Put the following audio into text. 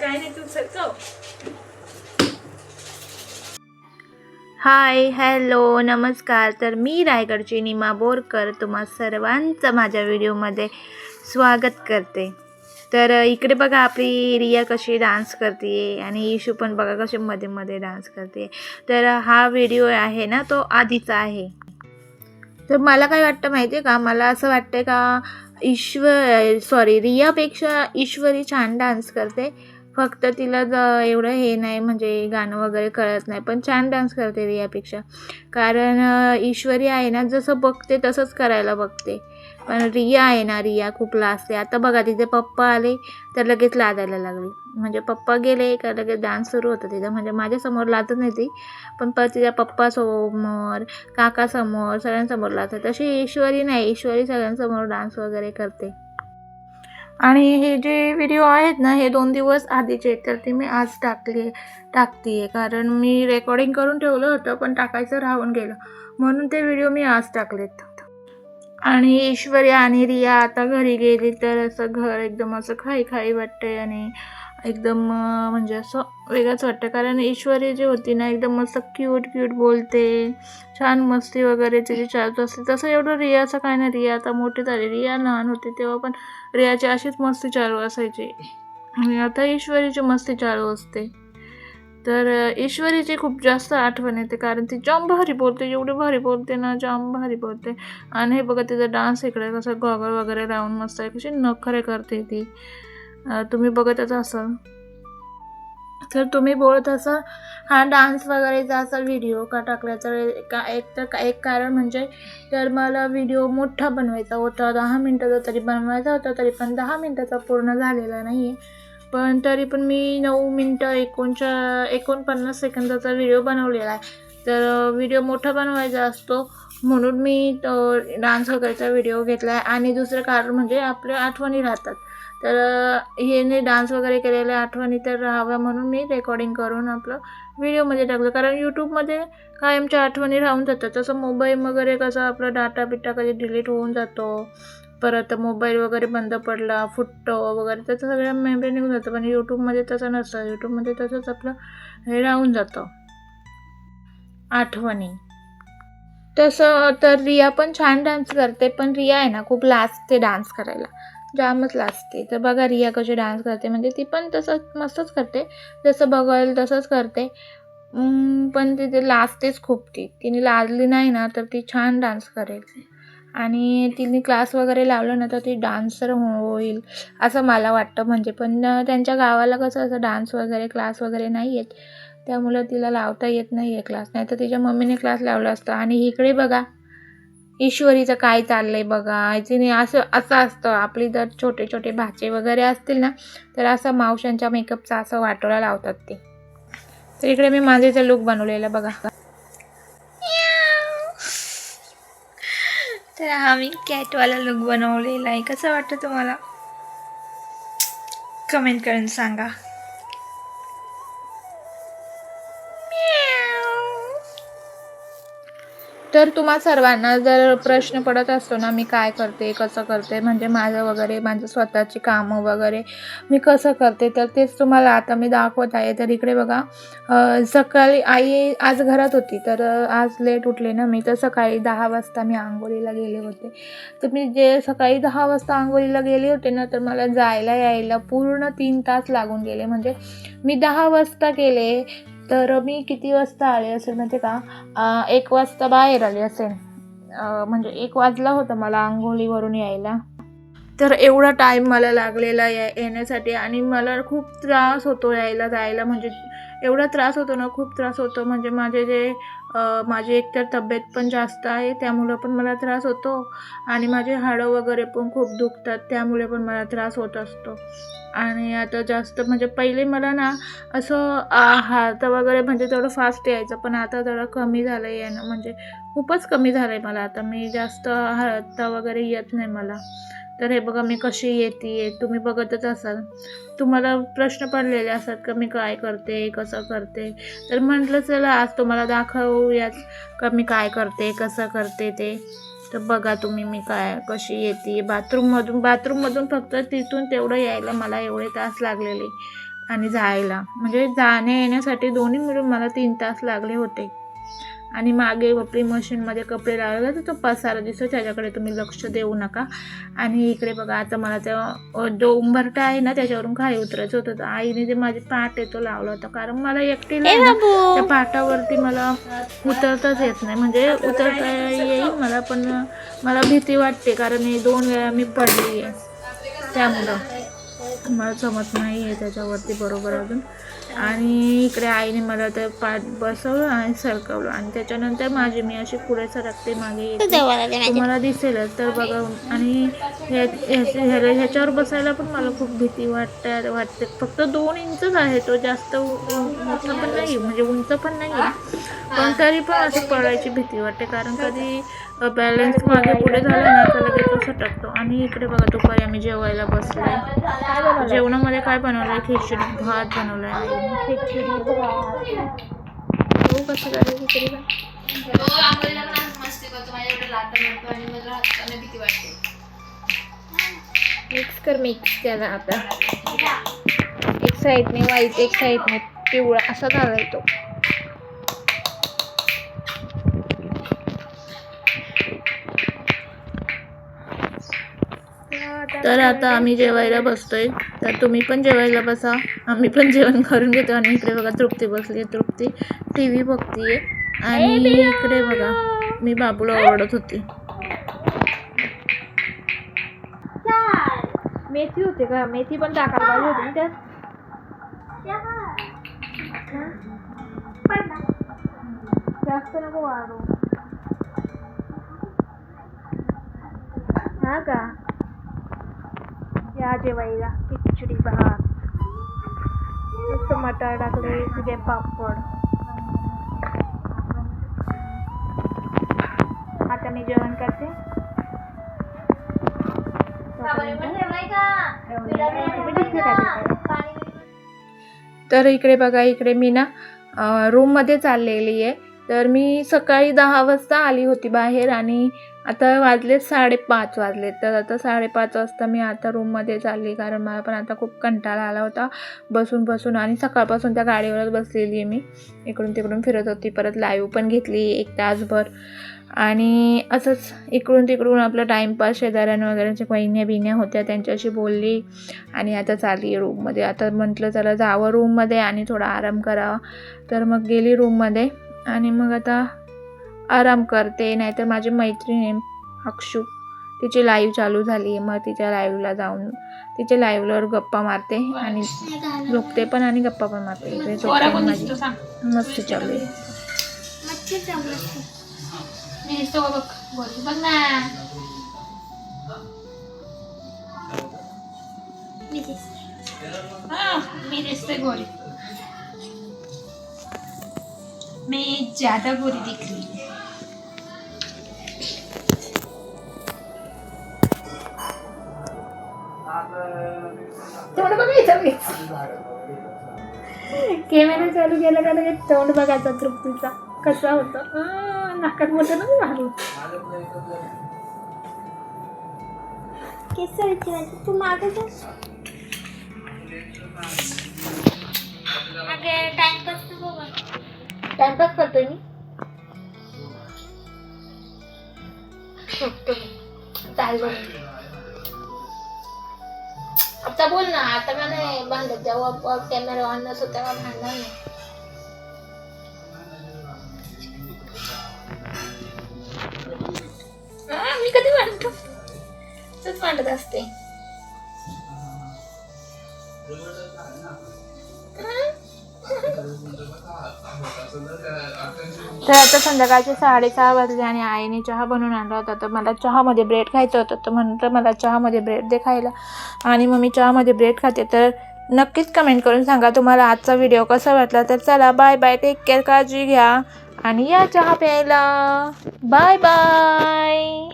काय नाही तू सरकव. Hi hello नमस्कार. तर मी रायगडची निमा बोरकर तुम्हा सर्वांचं माझ्या व्हिडिओमध्ये स्वागत करते. तर इकडे बघा आपली रिया कशी डान्स करते आणि इशू पण बघा कशी मध्ये मध्ये डान्स करते. तर हा व्हिडिओ आहे ना तो आधीचा आहे. तर मला काय वाटतं माहिती आहे का, मला असं वाटतं का रियापेक्षा ईश्वरी छान डान्स करते. फक्त तिला एवढं हे नाही म्हणजे गाणं वगैरे कळत नाही, पण छान डान्स करते रियापेक्षा. कारण ईश्वरी आहे ना जसं बघते तसंच करायला बघते, पण रिया आहे ना रिया खूप लाजते. आता बघा तिथे पप्पा आले तर लगेच लाजायला लागली. म्हणजे पप्पा गेले का लगेच डान्स सुरू होतं तिथं. म्हणजे माझ्यासमोर लाजत नाही ती, पण तिच्या पप्पासमोर काकासमोर सगळ्यांसमोर लाजते. तशी ईश्वरी नाही, ईश्वरी सगळ्यांसमोर डान्स वगैरे करते. आणि हे जे व्हिडिओ आहेत ना हे 2 दिवस आधीचे, तर ते मी आज टाकते कारण मी रेकॉर्डिंग करून ठेवलं होतं पण टाकायचं राहून गेलं, म्हणून ते व्हिडिओ मी आज टाकलेत. आणि ईश्वरी आणि रिया आता घरी गेली तर असं घर एकदम असं खाई वाटते आणि एकदम म्हणजे असं वेगळंच वाटतं. कारण ईश्वरी जी होती ना एकदम मस्त क्यूट बोलते, छान मस्ती वगैरे तिची चालत असते. तसं एवढं रियाचं काय नाही, रिया आता मोठी झाली. रिया लहान होती तेव्हा पण रियाची अशीच मस्ती चालू असायची आणि आता ईश्वरीची मस्ती चालू असते. तर ईश्वरीची खूप जास्त आठवण येते कारण ती जाम भारी बोलते, एवढी भारी बोलते ना, जाम भारी बोलते. आणि हे बघा तिचा डान्स इकडे कसं गॉगल वगैरे लावून मस्त आहे, कशी नखरे करते ती. तुम्ही बघतच असाल. तर तुम्ही बोलत असाल हा डान्स वगैरेचा असा व्हिडिओ का टाकल्याचं एक कारण म्हणजे तर मला व्हिडिओ मोठा बनवायचा होता, 10 मिनटाचा तरी बनवायचा होता, तरी पण 10 मिनटाचा पूर्ण झालेला नाही आहे. पण तरी पण मी 9 मिनटं 49 सेकंदाचा व्हिडिओ बनवलेला आहे. तर व्हिडिओ मोठा बनवायचा असतो म्हणून मी डान्स वगैरेचा व्हिडिओ घेतला आहे. आणि दुसरं कारण म्हणजे आपल्या आठवणी राहतात. तर ह्याने डान्स वगैरे केलेल्या आठवणी तर राहाव्या म्हणून मी रेकॉर्डिंग करून आपलं व्हिडिओमध्ये टाकलं. कारण यूट्यूबमध्ये कायमच्या आठवणी राहून जातात. तसं मोबाईल वगैरे कसं आपला डाटा कधी डिलीट होऊन जातो, परत मोबाईल वगैरे बंद पडला फुटतो वगैरे, त्याचं सगळं मेमरी निघून जातं. पण यूट्यूबमध्ये तसं नसतं. यूट्यूबमध्ये तसंच आपलं हे राहून जातं आठवणी. तसं तर रिया पण छान डान्स करते, पण रिया आहे ना खूप लाजते डान्स करायला, जामच लाजते. तर बघा रिया कशी डान्स करते, म्हणजे ती पण तसंच मस्तच करते, जसं बघेल तसंच करते. पण तिथे लाजतेच खूप. तिने लाजली नाही ना तर ती छान डान्स करेल. आणि तिने क्लास वगैरे लावलं ना तर ती डान्सर होईल असं मला वाटतं. म्हणजे पण त्यांच्या गावाला कसं असं डान्स वगैरे क्लास वगैरे नाही आहेत, त्यामुळं तिला लावता येत नाही आहे क्लास. नाही तर तिच्या मम्मीने क्लास लावला असता. आणि इकडे बघा ईश्वरीचं काय चाललंय बघा. तिने असं असतं आपली जर छोटे भाचे वगैरे असतील ना तर असं मावशांच्या मेकअपचा असं वाटोळा लावतात ते. तर इकडे मी माझेचा लुक बनवलेला बघा. तर हा मी कॅटवाला लुक बनवलेला आहे. कसं वाटतं तुम्हाला कमेंट करून सांगा. तर तुम्हा सर्वांना जर प्रश्न पडत असतो ना मी काय करते कसं करते, म्हणजे माझं स्वतःची कामं वगैरे मी कसं करते, तर तेच तुम्हाला आता मी दाखवत आहे. तर इकडे बघा सकाळी आई आज घरात होती, तर आज लेट उठले ना मी, तर सकाळी 10 वाजता मी आंघोळीला गेले होते. तर मी जे सकाळी 10 वाजता आंघोळीला गेले होते ना तर मला जायला यायला पूर्ण 3 तास लागून गेले. म्हणजे मी 10 वाजता गेले तर मी किती वाजता आले असेल म्हणजे का 1 वाजता बाहेर आले असेल. म्हणजे 1 वाजला होता मला आंघोळीवरून यायला. तर एवढा टाईम मला लागलेला येण्यासाठी आणि मला खूप त्रास होतो यायला जायला. म्हणजे एवढा त्रास होतो ना, खूप त्रास होतो. म्हणजे माझी एकतर तब्येत पण जास्त आहे त्यामुळं पण मला त्रास होतो आणि माझे हाडं वगैरे पण खूप दुखतात त्यामुळे पण मला त्रास होत असतो. आणि आता जास्त म्हणजे पहिले मला ना असं हात वगैरे म्हणजे तेवढं फास्ट यायचं, पण आता थोडं कमी झालं आहे यानं. म्हणजे खूपच कमी झालं आहे मला आता. मी जास्त हात वगैरे येत नाही मला. तर हे बघा मी कशी येते तुम्ही बघतच असाल. तुम्हाला प्रश्न पडलेले असतात का मी काय करते कसं करते, तर म्हटलं चला आज तुम्हाला दाखवूयाच का मी काय करते कसं करते ते. तर बघा तुम्ही मी कशी येते बाथरूममधून फक्त तिथून तेवढं यायला मला एवढे तास लागलेले. आणि जायला, म्हणजे जाण्या येण्यासाठी दोन्ही मिळून मला 3 तास लागले होते. आणि मागे आपली मशीनमध्ये कपडे लावले तर तो पसारा दिसतो, त्याच्याकडे तुम्ही लक्ष देऊ नका. आणि इकडे बघा, आता मला त्या जो उंबरठा आहे ना त्याच्यावरून खाली उतरायचं होतं, तर आईने जे माझी पाठ आहे तो लावला होता, कारण मला एकटीला त्या पाटावरती मला उतरताच येत नाही, म्हणजे उतरता येईल मला पण मला भीती वाटते, कारण हे 2 वेळा मी पडली आहे, त्यामुळं मला जमत नाही आहे त्याच्यावरती बरोबर अजून. आणि इकडे आईने मला ते पाठ बसवलं आणि सरकवलं आणि त्याच्यानंतर मी अशी पुढे सरकते मागे येते, तुम्हाला दिसेलच तर बघा. आणि ह्याच्यावर बसायला पण मला खूप भीती वाटते. फक्त 2 इंचच आहे तो, जास्त मोठा पण नाही, म्हणजे उंच पण नाही आहे, पण तरी पण असं पडायची भीती वाटते, कारण कधी बॅलन्स मागे पुढे झालं ना तर लगेच असं टाकतो. आणि इकडे बघा, दुपारी आम्ही जेवायला बसलोय. जेवणामध्ये काय बनवलंय? खिचडी भात बनवलाय आईने. खिचडी भात कसं करायचं खिचडी भात? मिक्स त्याला आता एक साईडने व्हाईट एक साईडने पिवळा असा झालाय तो. तर आता आम्ही जेवायला बसतोय, तर तुम्ही पण जेवायला बसा, आम्ही पण जेवण करून घेतो. आणि इकडे बघा तृप्ती बसली, तृप्ती TV बघतीये. आणि इकडे बघा मी बाबूला ओरडत होती. मेथी होते का? मेथी पण टाकायला पाहिजे होती ना त्यात, जास्त नको वाढू. हा का? या जेवायला खिचडी भात, नुसतं मटार टाकले, तुझे पापड. आता मी जेवण करते. तर इकडे बघा, इकडे मी ना रूममध्ये चाललेली आहे. तर मी सकाळी 10 वाजता आली होती बाहेर आणि आता वाजले 5:30 वाजले. तर आता 5:30 वाजता मी आता रूममध्ये चालली, कारण मला पण आता खूप कंटाळा आला होता बसून आणि सकाळपासून त्या गाडीवरच बसलेली आहे मी, इकडून तिकडून फिरत होती. परत लाईव्ह पण घेतली 1 तासभर आणि असंच इकडून तिकडून आपलं टाईमपास, शेजाऱ्यांना वगैरेच्या वहिन्या बिन्या होत्या त्यांच्याशी बोलली आणि आता चालली रूममध्ये. आता म्हटलं चला जावं रूममध्ये आणि थोडा आराम करावा, तर मग गेली रूममध्ये आणि मग आता आराम करते. नाहीतर माझी मैत्रीण आहे अक्षू, तिची लाईव्ह चालू झाली आहे, मग तिच्या लाईव्हला जाऊन तिच्या लाईव्हवर गप्पा मारते आणि झोपते पण आणि गप्पा पण मारते. इकडे झोपते माझी मस्ती चालू आहे. मैं ज्यादा गोरी दिख रही हूँ. तोंड बघायचं, कॅमेरा चालू केला का लगेच तोंड बघायचा तृप्तीचा कसा होता. नाकात मोठं ना घालू. केस विचारायचं तू मागे टाइमपास करतोय मी. आता बोल ना, आता का नाही भांडत, जेव्हा कॅमेरा ऑन नसतो तेव्हा भांडणार नाही. मी कधी भांडतो? तूच भांडत असते. तर आता संध्याकाळचे 6:30 वाजले आणि आईने चहा बनवून आणला होता. तर मला चहामध्ये ब्रेड खायचं होतं, तर म्हटलं मला चहामध्ये ब्रेड दे खायला आणि मग मी चहामध्ये ब्रेड खाते. तर नक्कीच कमेंट करून सांगा तुम्हाला आजचा व्हिडिओ कसा वाटला. तर चला बाय बाय, टेक केअर, काळजी घ्या आणि या चहा प्यायला. Bye bye.